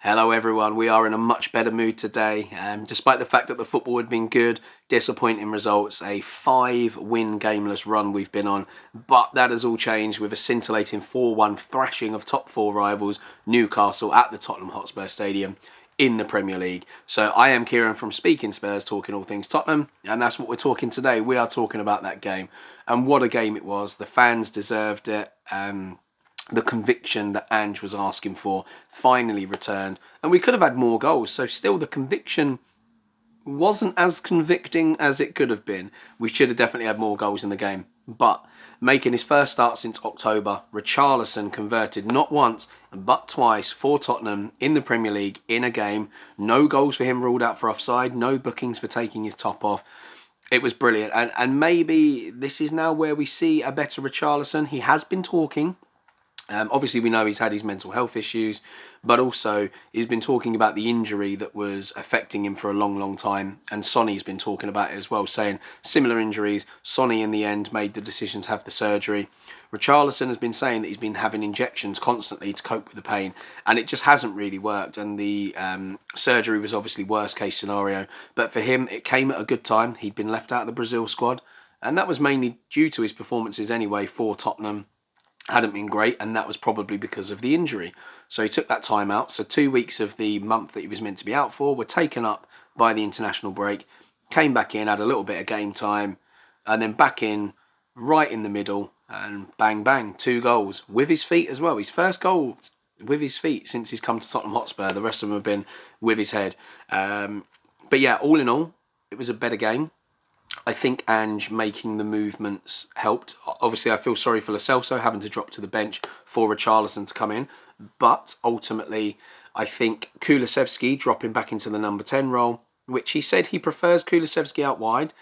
Hello everyone, we are in a much better mood today. Despite the fact that the football had been good, disappointing results, a 5-win gameless run we've been on, but that has all changed with a scintillating 4-1 thrashing of top 4 rivals Newcastle at the Tottenham Hotspur Stadium in the Premier League. So I am Kieran from Speaking Spurs, talking all things Tottenham, and that's what we're talking today. We are talking about that game, and what a game it was. The fans deserved it. The conviction that Ange was asking for finally returned, and we could have had more goals. So still the conviction wasn't as convicting as it could have been. We should have definitely had more goals in the game. But making his first start since October, Richarlison converted not once but twice for Tottenham in the Premier League in a game. No goals for him ruled out for offside, no bookings for taking his top off. It was brilliant, and maybe this is now where we see a better Richarlison. He has been talking. Obviously, we know he's had his mental health issues, but also he's been talking about the injury that was affecting him for a long, long time. And Sonny's been talking about it as well, saying similar injuries. Sonny, in the end, made the decision to have the surgery. Richarlison has been saying that he's been having injections constantly to cope with the pain, and it just hasn't really worked. And the surgery was obviously worst case scenario. But for him, it came at a good time. He'd been left out of the Brazil squad, and that was mainly due to his performances anyway for Tottenham. Hadn't been great, and that was probably because of the injury. So he took that time out. So 2 weeks of the month that he was meant to be out for were taken up by the international break. Came back in, had a little bit of game time, and then back in right in the middle, and bang, bang, 2 goals with his feet as well. His first goal with his feet since he's come to Tottenham Hotspur. The rest of them have been with his head. But yeah, all in all, it was a better game. I think Ange making the movements helped. Obviously, I feel sorry for Lo Celso having to drop to the bench for Richarlison to come in. But ultimately, I think Kulusevski dropping back into the number 10 role, which he said he prefers Kulusevski out wide.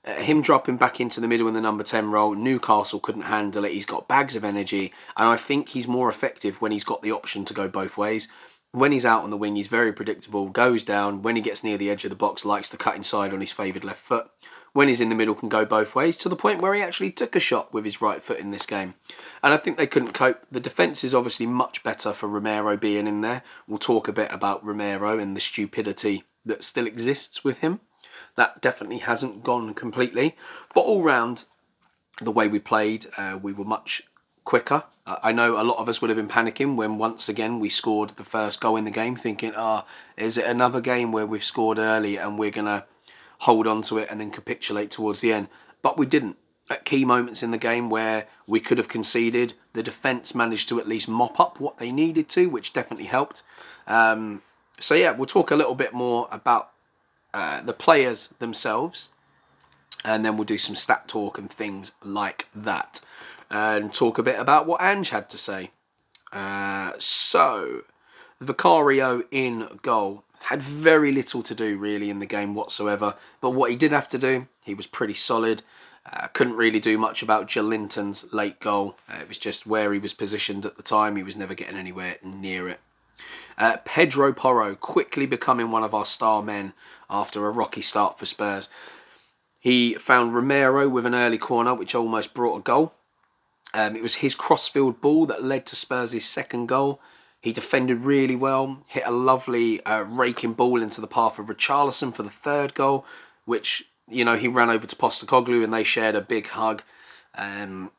Him dropping back into the middle in the number 10 role, Newcastle couldn't handle it. He's got bags of energy, and I think he's more effective when he's got the option to go both ways. When he's out on the wing, he's very predictable, goes down. When he gets near the edge of the box, likes to cut inside on his favoured left foot. When he's in the middle, can go both ways, to the point where he actually took a shot with his right foot in this game. And I think they couldn't cope. The defence is obviously much better for Romero being in there. We'll talk a bit about Romero and the stupidity that still exists with him. That definitely hasn't gone completely. But all round, the way we played, we were much quicker. I know a lot of us would have been panicking when once again we scored the first goal in the game, thinking, is it another game where we've scored early and we're going to hold on to it and then capitulate towards the end? But we didn't. At key moments in the game where we could have conceded, the defence managed to at least mop up what they needed to, which definitely helped. So yeah, we'll talk a little bit more about the players themselves, and then we'll do some stat talk and things like that, and talk a bit about what Ange had to say. So, Vicario in goal. Had very little to do really in the game whatsoever, but what he did have to do, he was pretty solid. Couldn't really do much about Joelinton's late goal. It was just where he was positioned at the time. He was never getting anywhere near it. Pedro Porro quickly becoming one of our star men after a rocky start for Spurs. He found Romero with an early corner which almost brought a goal. It was his crossfield ball that led to Spurs' second goal. He defended really well, hit a lovely raking ball into the path of Richarlison for the third goal, which, you know, he ran over to Postecoglou and they shared a big hug.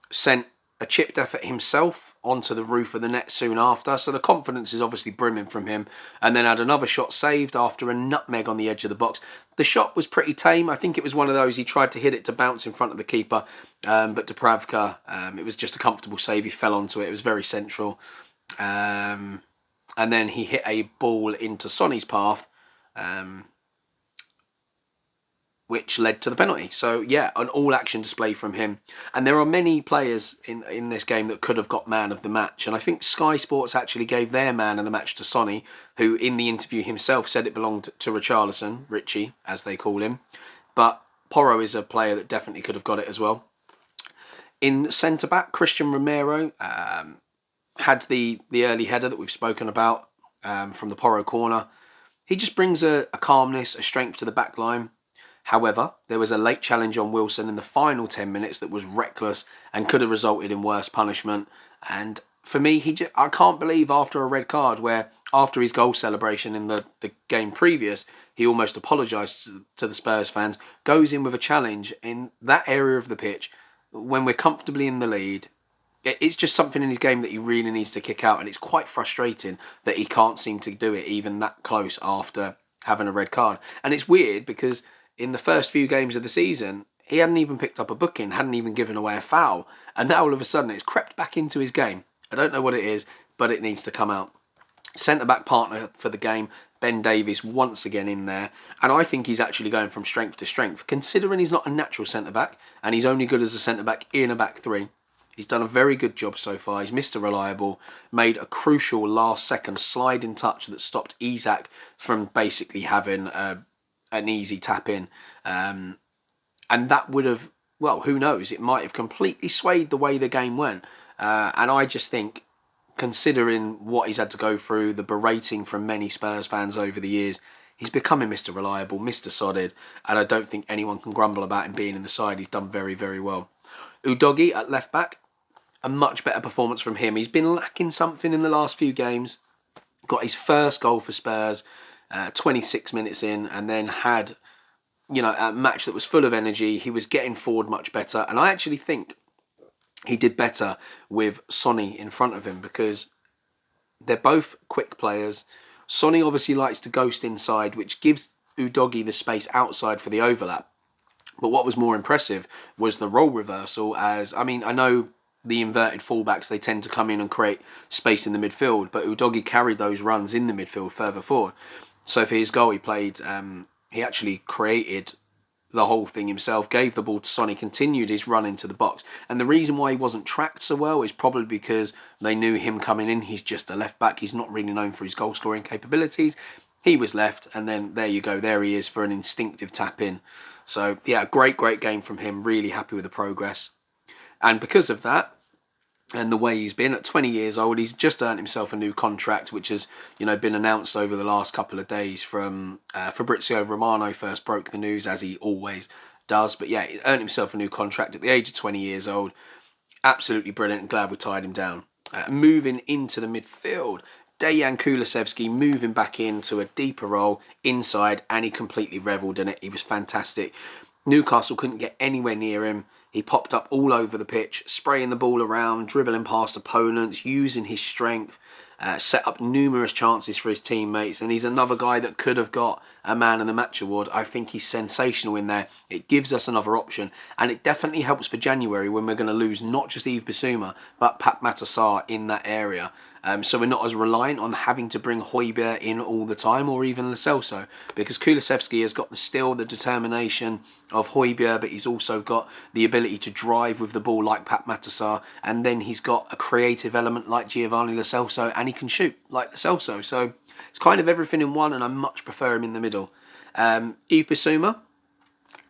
Sent a chipped effort himself onto the roof of the net soon after, so the confidence is obviously brimming from him. And then had another shot saved after a nutmeg on the edge of the box. The shot was pretty tame. I think it was one of those, he tried to hit it to bounce in front of the keeper, but Dubravka, it was just a comfortable save. He fell onto it. It was very central. And then he hit a ball into Sonny's path, which led to the penalty. So yeah, an all-action display from him. And there are many players in this game that could have got man of the match. And I think Sky Sports actually gave their man of the match to Sonny, who in the interview himself said it belonged to Richarlison, Richie, as they call him. But Porro is a player that definitely could have got it as well. In centre-back, Christian Romero had the early header that we've spoken about from the Porro corner. He just brings a calmness, a strength to the back line. However, there was a late challenge on Wilson in the final 10 minutes that was reckless and could have resulted in worse punishment. And for me, I can't believe after a red card, where after his goal celebration in the game previous, he almost apologised to the Spurs fans, goes in with a challenge in that area of the pitch when we're comfortably in the lead. It's just something in his game that he really needs to kick out, and it's quite frustrating that he can't seem to do it even that close after having a red card. And it's weird because in the first few games of the season, he hadn't even picked up a booking, hadn't even given away a foul, and now all of a sudden it's crept back into his game. I don't know what it is, but it needs to come out. Centre-back partner for the game, Ben Davies, once again in there. And I think he's actually going from strength to strength, considering he's not a natural centre-back, and he's only good as a centre-back in a back three. He's done a very good job so far. He's Mr. Reliable, made a crucial last-second sliding touch that stopped Isak from basically having an easy tap-in. And that would have, well, who knows? It might have completely swayed the way the game went. And I just think, considering what he's had to go through, the berating from many Spurs fans over the years, he's becoming Mr. Reliable, Mr. Solid, and I don't think anyone can grumble about him being in the side. He's done very, very well. Udogie at left-back, a much better performance from him. He's been lacking something in the last few games. Got his first goal for Spurs 26 minutes in, and then had, a match that was full of energy. He was getting forward much better, and I actually think he did better with Sonny in front of him because they're both quick players. Sonny obviously likes to ghost inside, which gives Udogie the space outside for the overlap. But what was more impressive was the role reversal, I know the inverted fullbacks, they tend to come in and create space in the midfield, but Udogie carried those runs in the midfield further forward. So for his goal, he actually created the whole thing himself, gave the ball to Sonny, continued his run into the box. And the reason why he wasn't tracked so well is probably because they knew him coming in. He's just a left back. He's not really known for his goal scoring capabilities. He was left, and then there you go. There he is for an instinctive tap in. So yeah, great game from him. Really happy with the progress. And because of that, and the way he's been at 20 years old, he's just earned himself a new contract, which has, been announced over the last couple of days from Fabrizio Romano. First broke the news, as he always does. But yeah, he earned himself a new contract at the age of 20 years old. Absolutely brilliant, and glad we tied him down. Moving into the midfield, Dejan Kulusevski moving back into a deeper role inside, and he completely revelled in it. He was fantastic. Newcastle couldn't get anywhere near him. He popped up all over the pitch, spraying the ball around, dribbling past opponents, using his strength, set up numerous chances for his teammates, and he's another guy that could have got a Man of the Match award. I think he's sensational in there. It gives us another option, and it definitely helps for January when we're going to lose not just Yves Bissouma, but Pape Matar Sarr in that area. So we're not as reliant on having to bring Højbjerg in all the time, or even Lo Celso, because Kulusevski has got the determination of Højbjerg, but he's also got the ability to drive with the ball like Pape Matar Sarr, and then he's got a creative element like Giovanni Lo Celso, and he can shoot like Lo Celso. So it's kind of everything in one, and I much prefer him in the middle. Yves Bissouma,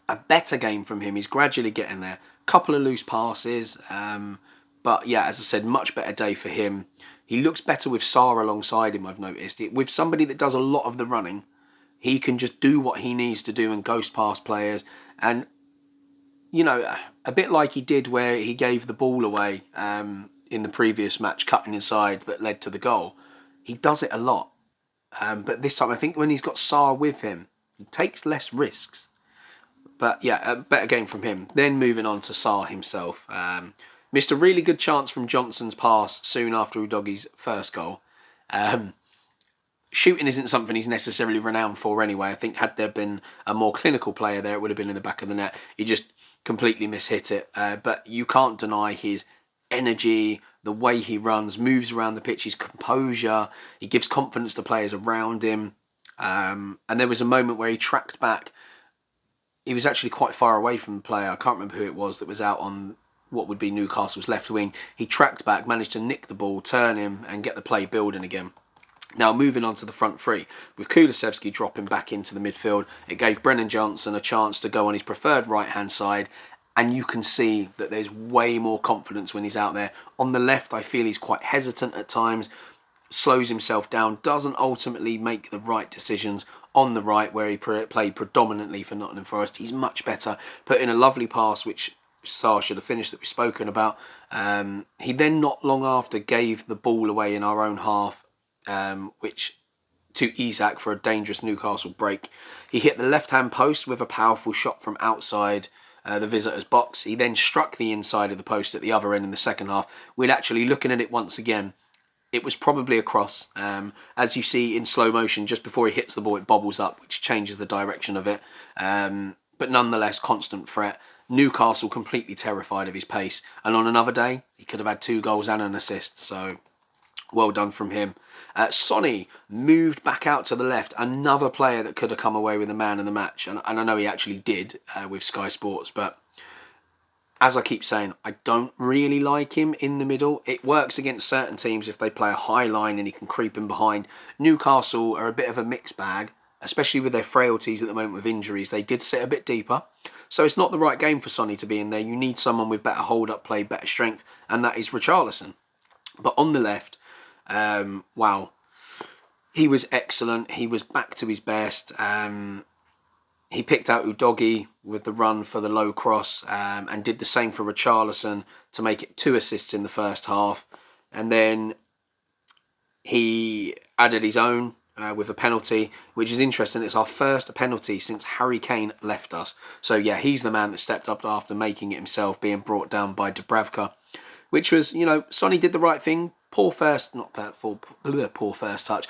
a better game from him. He's gradually getting there. Couple of loose passes, but yeah, as I said, much better day for him. He looks better with Sarr alongside him, I've noticed. With somebody that does a lot of the running, he can just do what he needs to do and ghost past players. And, a bit like he did where he gave the ball away in the previous match, cutting inside, that led to the goal. He does it a lot. But this time, I think when he's got Sarr with him, he takes less risks. But yeah, a better game from him. Then moving on to Sarr himself. Missed a really good chance from Johnson's pass soon after Udogie's first goal. Shooting isn't something he's necessarily renowned for anyway. I think had there been a more clinical player there, it would have been in the back of the net. He just completely mishit it. But you can't deny his energy, the way he runs, moves around the pitch, his composure. He gives confidence to players around him. And there was a moment where he tracked back. He was actually quite far away from the player. I can't remember who it was that was out on what would be Newcastle's left wing. He tracked back, managed to nick the ball, turn him, and get the play building again. Now, moving on to the front three, with Kulusevski dropping back into the midfield, it gave Brennan Johnson a chance to go on his preferred right-hand side, and you can see that there's way more confidence when he's out there. On the left, I feel he's quite hesitant at times, slows himself down, doesn't ultimately make the right decisions. On the right, where he played predominantly for Nottingham Forest, he's much better, put in a lovely pass which Sarr should have finished that we've spoken about. He then not long after gave the ball away in our own half, which to Isak for a dangerous Newcastle break. He hit the left-hand post with a powerful shot from outside the visitor's box. He then struck the inside of the post at the other end in the second half. We're actually looking at it once again. It was probably a cross. As you see in slow motion, just before he hits the ball, it bobbles up, which changes the direction of it. But nonetheless, constant threat. Newcastle completely terrified of his pace. And on another day, he could have had 2 goals and an assist. So well done from him. Sonny moved back out to the left. Another player that could have come away with the man of the match. And I know he actually did with Sky Sports. But as I keep saying, I don't really like him in the middle. It works against certain teams if they play a high line and he can creep in behind. Newcastle are a bit of a mixed bag, especially with their frailties at the moment with injuries. They did sit a bit deeper. So it's not the right game for Sonny to be in there. You need someone with better hold-up play, better strength, and that is Richarlison. But on the left, wow, he was excellent. He was back to his best. He picked out Udogie with the run for the low cross and did the same for Richarlison to make it 2 assists in the first half. And then he added his own with a penalty, which is interesting. It's our first penalty since Harry Kane left us. So yeah, he's the man that stepped up after making it himself, being brought down by Dubravka, which was, you know, Sonny did the right thing. Poor first touch.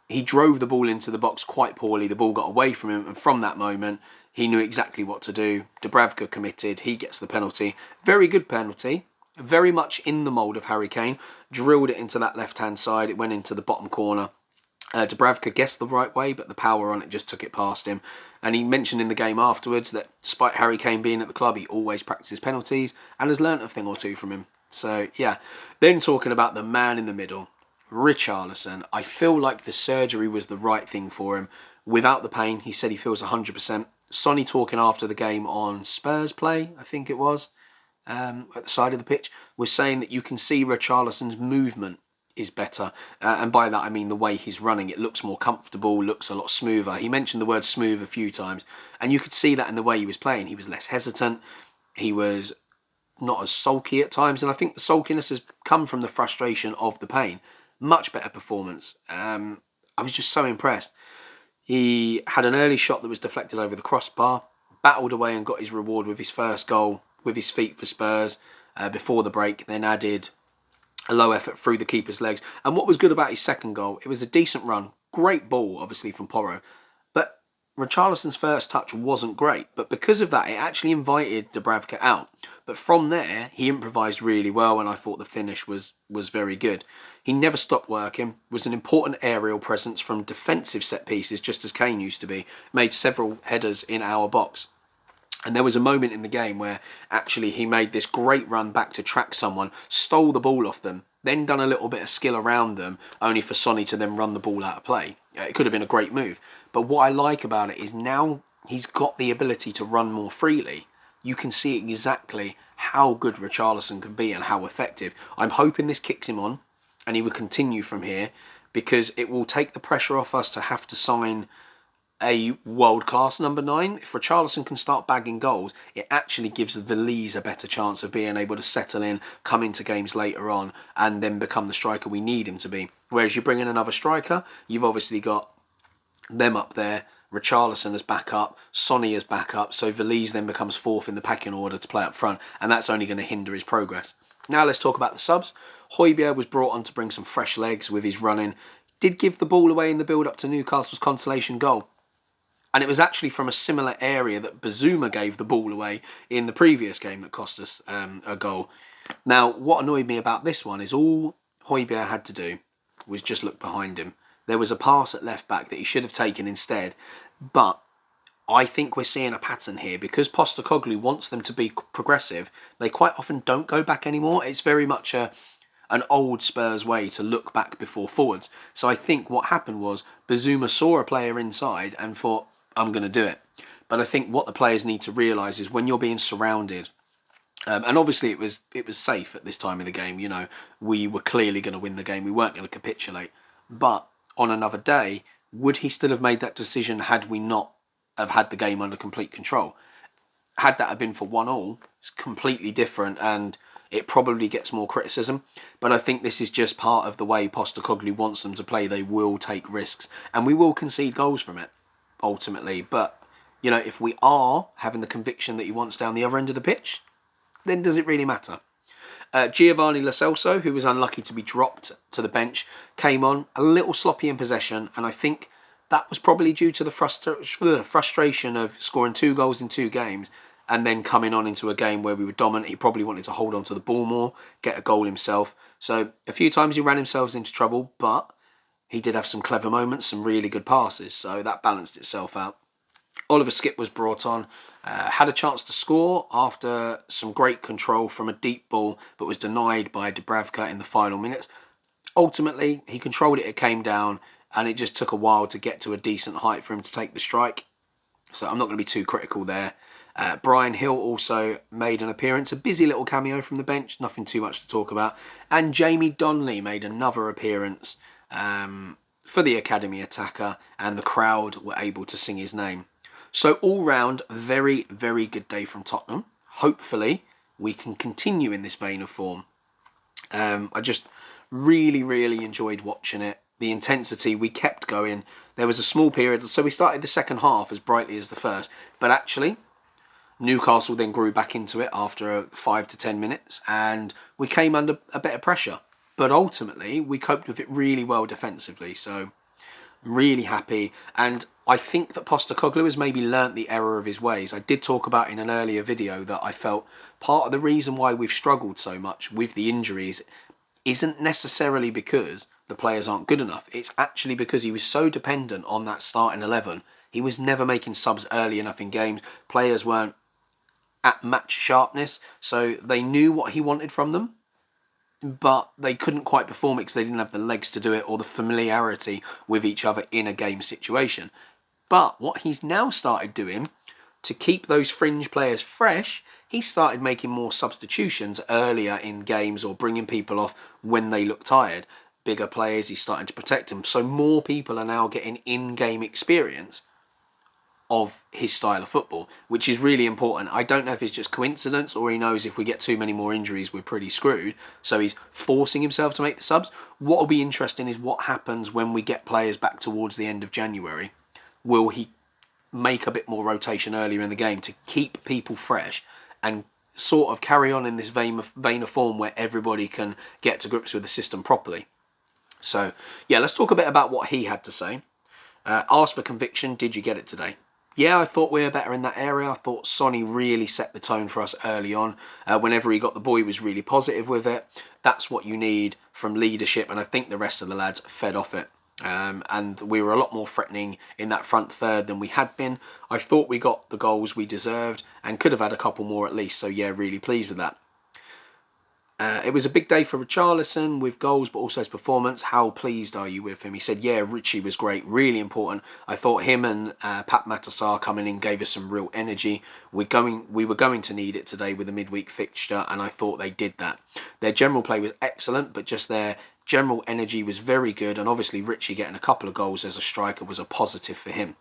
He drove the ball into the box quite poorly. The ball got away from him, and from that moment, he knew exactly what to do. Dubravka committed. He gets the penalty. Very good penalty. Very much in the mould of Harry Kane. Drilled it into that left-hand side. It went into the bottom corner. Dubravka guessed the right way, but the power on it just took it past him. And he mentioned in the game afterwards that despite Harry Kane being at the club, he always practices penalties and has learnt a thing or two from him. So, yeah. Then talking about the man in the middle, Richarlison. I feel like the surgery was the right thing for him. Without the pain, he said he feels 100%. Sonny talking after the game on Spurs Play, I think it was, at the side of the pitch, was saying that you can see Richarlison's movement is better. And by that, I mean the way he's running. It looks more comfortable, looks a lot smoother. He mentioned the word smooth a few times. And you could see that in the way he was playing. He was less hesitant. He was not as sulky at times. And I think the sulkiness has come from the frustration of the pain. Much better performance. I was just so impressed. He had an early shot that was deflected over the crossbar, battled away and got his reward with his first goal with his feet for Spurs before the break, then added a low effort through the keeper's legs. And what was good about his second goal, it was a decent run. Great ball, obviously, from Porro. But Richarlison's first touch wasn't great. But because of that, it actually invited Dubravka out. But from there, he improvised really well, and I thought the finish was very good. He never stopped working, was an important aerial presence from defensive set pieces, just as Kane used to be. Made several headers in our box. And there was a moment in the game where actually he made this great run back to track someone, stole the ball off them, then done a little bit of skill around them, only for Sonny to then run the ball out of play. It could have been a great move. But what I like about it is now he's got the ability to run more freely. You can see exactly how good Richarlison can be and how effective. I'm hoping this kicks him on and he will continue from here, because it will take the pressure off us to have to sign a world-class number 9. If Richarlison can start bagging goals, it actually gives Veliz a better chance of being able to settle in, come into games later on, and then become the striker we need him to be. Whereas you bring in another striker, you've obviously got them up there, Richarlison as backup, Sonny as backup, so Veliz then becomes 4th in the pecking order to play up front, and that's only going to hinder his progress. Now let's talk about the subs. Højbjerg was brought on to bring some fresh legs with his running. Did give the ball away in the build-up to Newcastle's consolation goal. And it was actually from a similar area that Bazuma gave the ball away in the previous game that cost us a goal. Now, what annoyed me about this one is all Højbjerg had to do was just look behind him. There was a pass at left back that he should have taken instead. But I think we're seeing a pattern here. Because Postecoglou wants them to be progressive, they quite often don't go back anymore. It's very much an old Spurs way to look back before forwards. So I think what happened was Bazuma saw a player inside and thought, I'm going to do it. But I think what the players need to realise is when you're being surrounded, and obviously it was safe at this time of the game, you know, we were clearly going to win the game, we weren't going to capitulate. But on another day, would he still have made that decision had we not have had the game under complete control? Had that have been for 1-1, it's completely different and it probably gets more criticism. But I think this is just part of the way Postecoglou wants them to play. They will take risks and we will concede goals from it, ultimately. But, you know, if we are having the conviction that he wants down the other end of the pitch, then does it really matter? Giovanni Lo Celso, who was unlucky to be dropped to the bench, came on a little sloppy in possession, and I think that was probably due to the frustration of scoring 2 goals in 2 games and then coming on into a game where we were dominant. He probably wanted to hold on to the ball more, get a goal himself. So a few times he ran himself into trouble, but he did have some clever moments, some really good passes, so that balanced itself out. Oliver Skipp was brought on, had a chance to score after some great control from a deep ball, but was denied by Dubravka in the final minutes. Ultimately, he controlled it, it came down, and it just took a while to get to a decent height for him to take the strike. So I'm not going to be too critical there. Brian Hill also made an appearance, a busy little cameo from the bench, nothing too much to talk about. And Jamie Donnelly made another appearance for the academy attacker, and the crowd were able to sing his name. So all round, very, very good day from Tottenham. Hopefully, we can continue in this vein of form. I just really, really enjoyed watching it. The intensity, we kept going. There was a small period, so we started the second half as brightly as the first. But actually, Newcastle then grew back into it after 5 to 10 minutes, and we came under a bit of pressure. But ultimately, we coped with it really well defensively. So I'm really happy, and I think that Postecoglou has maybe learnt the error of his ways. I did talk about in an earlier video that I felt part of the reason why we've struggled so much with the injuries isn't necessarily because the players aren't good enough. It's actually because he was so dependent on that starting 11. He was never making subs early enough in games. Players weren't at match sharpness, so they knew what he wanted from them, but they couldn't quite perform it because they didn't have the legs to do it or the familiarity with each other in a game situation. But what he's now started doing to keep those fringe players fresh, he started making more substitutions earlier in games or bringing people off when they look tired. Bigger players, he's starting to protect them. So more people are now getting in-game experience of his style of football, which is really important. I don't know if it's just coincidence or he knows if we get too many more injuries, we're pretty screwed. So he's forcing himself to make the subs. What will be interesting is what happens when we get players back towards the end of January. Will he make a bit more rotation earlier in the game to keep people fresh and sort of carry on in this vein of form where everybody can get to grips with the system properly? So, yeah, let's talk a bit about what he had to say. Asked for conviction, did you get it today? Yeah, I thought we were better in that area. I thought Sonny really set the tone for us early on. Whenever he got the ball, he was really positive with it. That's what you need from leadership, and I think the rest of the lads fed off it. And we were a lot more threatening in that front third than we had been. I thought we got the goals we deserved and could have had a couple more at least. So, yeah, really pleased with that. It was a big day for Richarlison with goals, but also his performance. How pleased are you with him? He said, yeah, Richie was great, really important. I thought him and Pat Matasar coming in gave us some real energy. We were going to need it today with a midweek fixture, and I thought they did that. Their general play was excellent, but just their general energy was very good, and obviously Richie getting a couple of goals as a striker was a positive for him.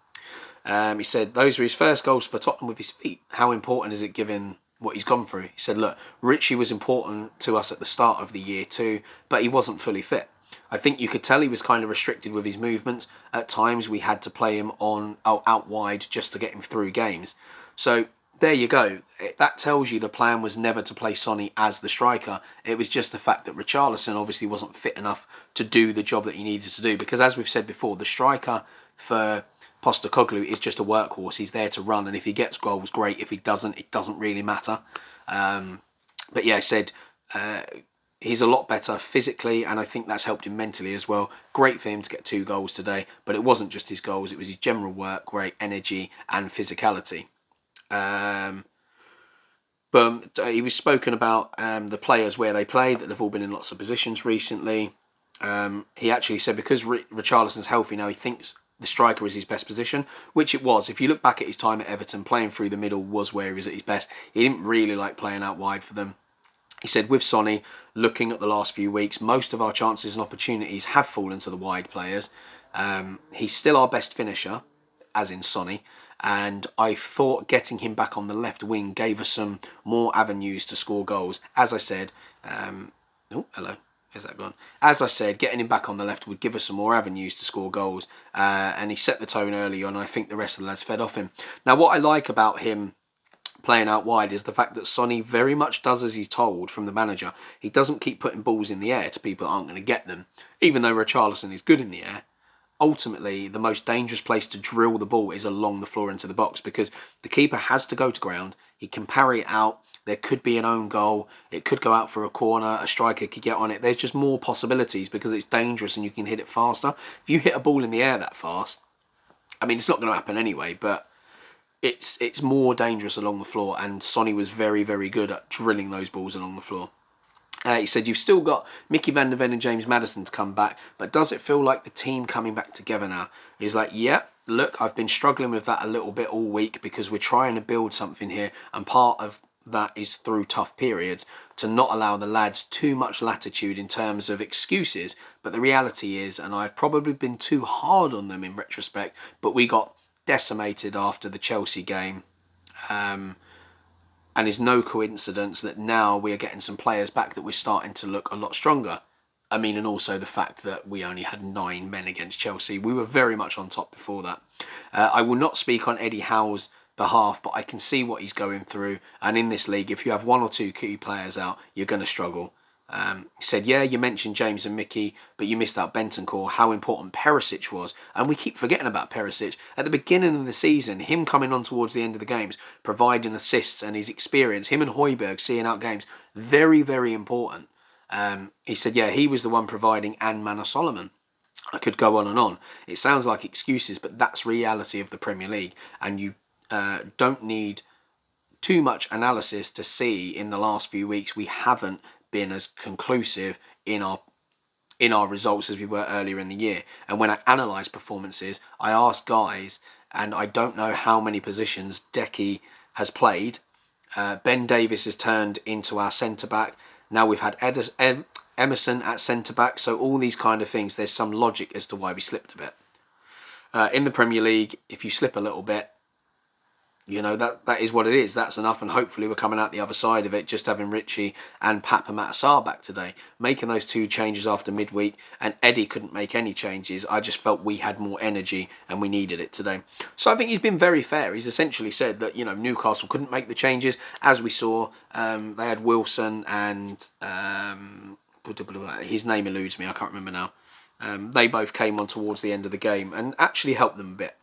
He said those were his first goals for Tottenham with his feet. How important is it given what he's gone through? He said, look, Richie was important to us at the start of the year too, but he wasn't fully fit. I think you could tell he was kind of restricted with his movements. At times we had to play him out wide just to get him through games. So there you go. That tells you the plan was never to play Sonny as the striker. It was just the fact that Richarlison obviously wasn't fit enough to do the job that he needed to do. Because as we've said before, the striker for Postecoglou is just a workhorse. He's there to run, and if he gets goals, great. If he doesn't, it doesn't really matter. But yeah, I said he's a lot better physically, and I think that's helped him mentally as well. Great for him to get 2 goals today, but it wasn't just his goals, it was his general work, great energy and physicality. But he was spoken about the players where they play, that they've all been in lots of positions recently. He actually said because Richarlison's healthy now, he thinks the striker is his best position, which it was. If you look back at his time at Everton, playing through the middle was where he was at his best. He didn't really like playing out wide for them. He said with Sonny, looking at the last few weeks, most of our chances and opportunities have fallen to the wide players. He's still our best finisher, as in Sonny, And I thought getting him back on the left wing gave us some more avenues to score goals. As I said, oh, hello. Where's that gone? As I said, getting him back on the left would give us some more avenues to score goals. And he set the tone early on. I think the rest of the lads fed off him. Now, what I like about him playing out wide is the fact that Sonny very much does as he's told from the manager. He doesn't keep putting balls in the air to people that aren't going to get them. Even though Richarlison is good in the air, ultimately the most dangerous place to drill the ball is along the floor into the box, because the keeper has to go to ground. He can parry it out. There could be an own goal. It could go out for a corner. A striker could get on it. There's just more possibilities because it's dangerous and you can hit it faster. If you hit a ball in the air that fast, I mean, it's not going to happen anyway, but it's more dangerous along the floor, and Sonny was very, very good at drilling those balls along the floor. He said, you've still got Mickey van der Ven and James Maddison to come back, but does it feel like the team coming back together now? He's like, yeah, look, I've been struggling with that a little bit all week because we're trying to build something here, and part of that is through tough periods to not allow the lads too much latitude in terms of excuses. But the reality is, and I've probably been too hard on them in retrospect, but we got decimated after the Chelsea game, and it's no coincidence that now we are getting some players back that we're starting to look a lot stronger. I mean, and also the fact that we only had 9 men against Chelsea. We were very much on top before that. I will not speak on Eddie Howe's behalf, but I can see what he's going through, and in this league, if you have 1 or 2 key players out, you're going to struggle. He said, yeah, you mentioned James and Mickey, but you missed out Bentancur, how important Perisic was. And we keep forgetting about Perisic. At the beginning of the season, him coming on towards the end of the games, providing assists and his experience, him and Højbjerg seeing out games, very, very important. He said, yeah, he was the one providing and Manor Solomon. I could go on and on. It sounds like excuses, but that's reality of the Premier League. And you don't need too much analysis to see in the last few weeks we haven't been as conclusive in our results as we were earlier in the year. And when I analyse performances, I ask guys, and I don't know how many positions Deki has played. Ben Davies has turned into our centre-back. Now we've had Emerson at centre-back. So all these kind of things, there's some logic as to why we slipped a bit. In the Premier League, if you slip a little bit, you know, that is what it is. That's enough, and hopefully we're coming out the other side of it, just having Richie and Papa Sarr back today. Making those 2 changes after midweek, and Eddie couldn't make any changes. I just felt we had more energy and we needed it today. So I think he's been very fair. He's essentially said that, you know, Newcastle couldn't make the changes. As we saw, they had Wilson and his name eludes me, I can't remember now. They both came on towards the end of the game and actually helped them a bit.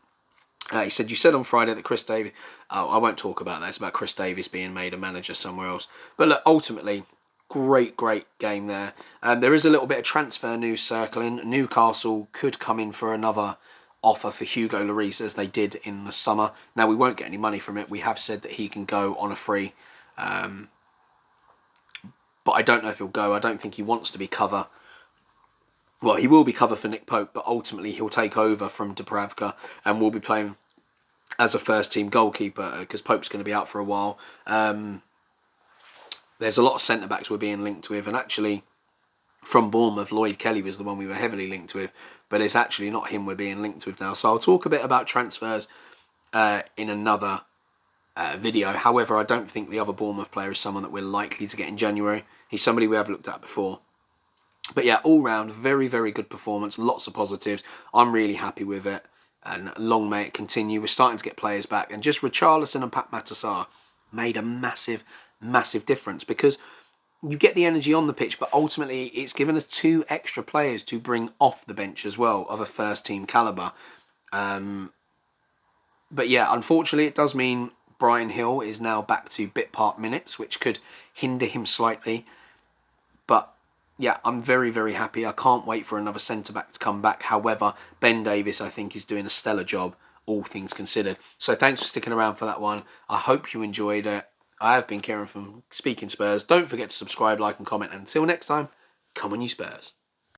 He said, you said on Friday that Chris Davies... Oh, I won't talk about that. It's about Chris Davies being made a manager somewhere else. But look, ultimately, great game there. There is a little bit of transfer news circling. Newcastle could come in for another offer for Hugo Lloris, as they did in the summer. Now, we won't get any money from it. We have said that he can go on a free. But I don't know if he'll go. I don't think he wants to be cover. Well, he will be cover for Nick Pope, but ultimately he'll take over from Dubravka and will be playing as a first-team goalkeeper because Pope's going to be out for a while. There's a lot of centre-backs we're being linked with, and actually from Bournemouth, Lloyd Kelly was the one we were heavily linked with, but it's actually not him we're being linked with now. So I'll talk a bit about transfers in another video. However, I don't think the other Bournemouth player is someone that we're likely to get in January. He's somebody we have looked at before. But yeah, all round, very, very good performance. Lots of positives. I'm really happy with it. And long may it continue. We're starting to get players back. And just Richarlison and Pat Matasar made a massive, massive difference. Because you get the energy on the pitch, but ultimately it's given us 2 extra players to bring off the bench as well of a first-team calibre. But yeah, unfortunately it does mean Brian Hill is now back to bit part minutes, which could hinder him slightly. But yeah, I'm very, very happy. I can't wait for another centre-back to come back. However, Ben Davies, I think, is doing a stellar job, all things considered. So thanks for sticking around for that one. I hope you enjoyed it. I have been Kieran from Speaking Spurs. Don't forget to subscribe, like and comment. Until next time, come on you Spurs.